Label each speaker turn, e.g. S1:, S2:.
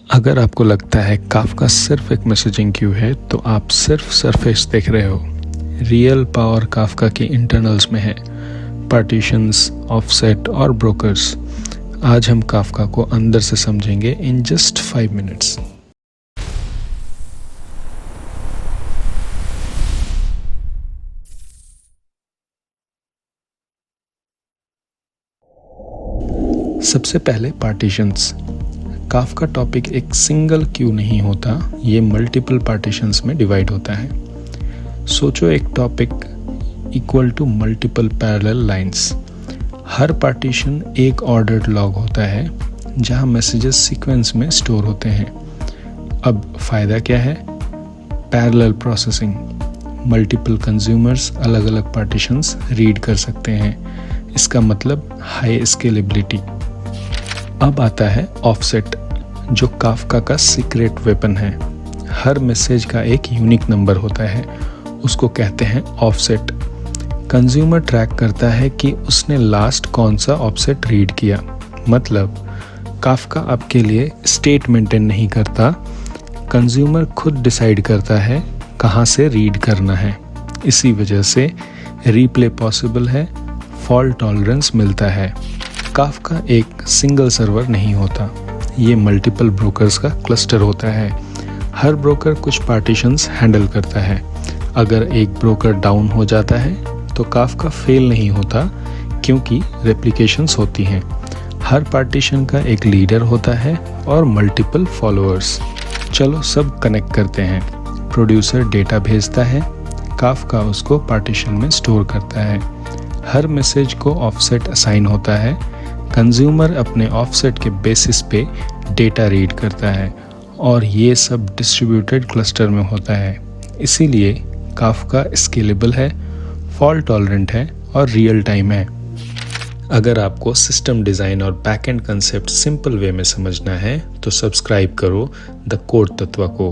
S1: अगर आपको लगता है काफका सिर्फ एक मैसेजिंग क्यू है तो आप सिर्फ सरफेस देख रहे हो। रियल पावर काफका के इंटरनल्स में है, पार्टीशंस, ऑफसेट और ब्रोकर्स। आज हम काफका को अंदर से समझेंगे इन जस्ट 5 मिनट्स। सबसे पहले पार्टीशंस। काफका टॉपिक एक सिंगल क्यू नहीं होता, ये मल्टीपल पार्टीशंस में डिवाइड होता है। सोचो एक topic equal to multiple parallel lines. हर पार्टीशन एक ऑर्डर्ड लॉग होता है जहां मैसेजेस सीक्वेंस में स्टोर होते हैं। अब फ़ायदा क्या है? Parallel processing. मल्टीपल कंज्यूमर्स अलग अलग पार्टीशंस रीड कर सकते हैं। इसका मतलब हाई स्केलेबिलिटी। अब आता है ऑफसेट, जो काफका का सीक्रेट वेपन है। हर मैसेज का एक यूनिक नंबर होता है, उसको कहते हैं ऑफसेट। कंज्यूमर ट्रैक करता है कि उसने लास्ट कौन सा ऑफसेट रीड किया। मतलब काफका आपके लिए स्टेट मेंटेन नहीं करता, कंज्यूमर खुद डिसाइड करता है कहाँ से रीड करना है। इसी वजह से रीप्ले पॉसिबल है, फॉल्ट टॉलरेंस मिलता है। काफका एक सिंगल सर्वर नहीं होता, ये मल्टीपल ब्रोकर्स का क्लस्टर होता है। हर ब्रोकर कुछ पार्टीशंस हैंडल करता है। अगर एक ब्रोकर डाउन हो जाता है तो काफका फेल नहीं होता, क्योंकि रेप्लिकेशंस होती हैं। हर पार्टीशन का एक लीडर होता है और मल्टीपल फॉलोअर्स। चलो सब कनेक्ट करते हैं। प्रोड्यूसर डेटा भेजता है, काफका उसको पार्टीशन में स्टोर करता है। हर मैसेज को ऑफसेट असाइन होता है। कंज्यूमर अपने ऑफसेट के बेसिस पे डेटा रीड करता है और ये सब डिस्ट्रीब्यूटेड क्लस्टर में होता है। इसीलिए काफका स्केलेबल है, फॉल्ट टॉलरेंट है और रियल टाइम है। अगर आपको सिस्टम डिज़ाइन और बैकएंड कंसेप्ट सिंपल वे में समझना है तो सब्सक्राइब करो द कोड तत्व को।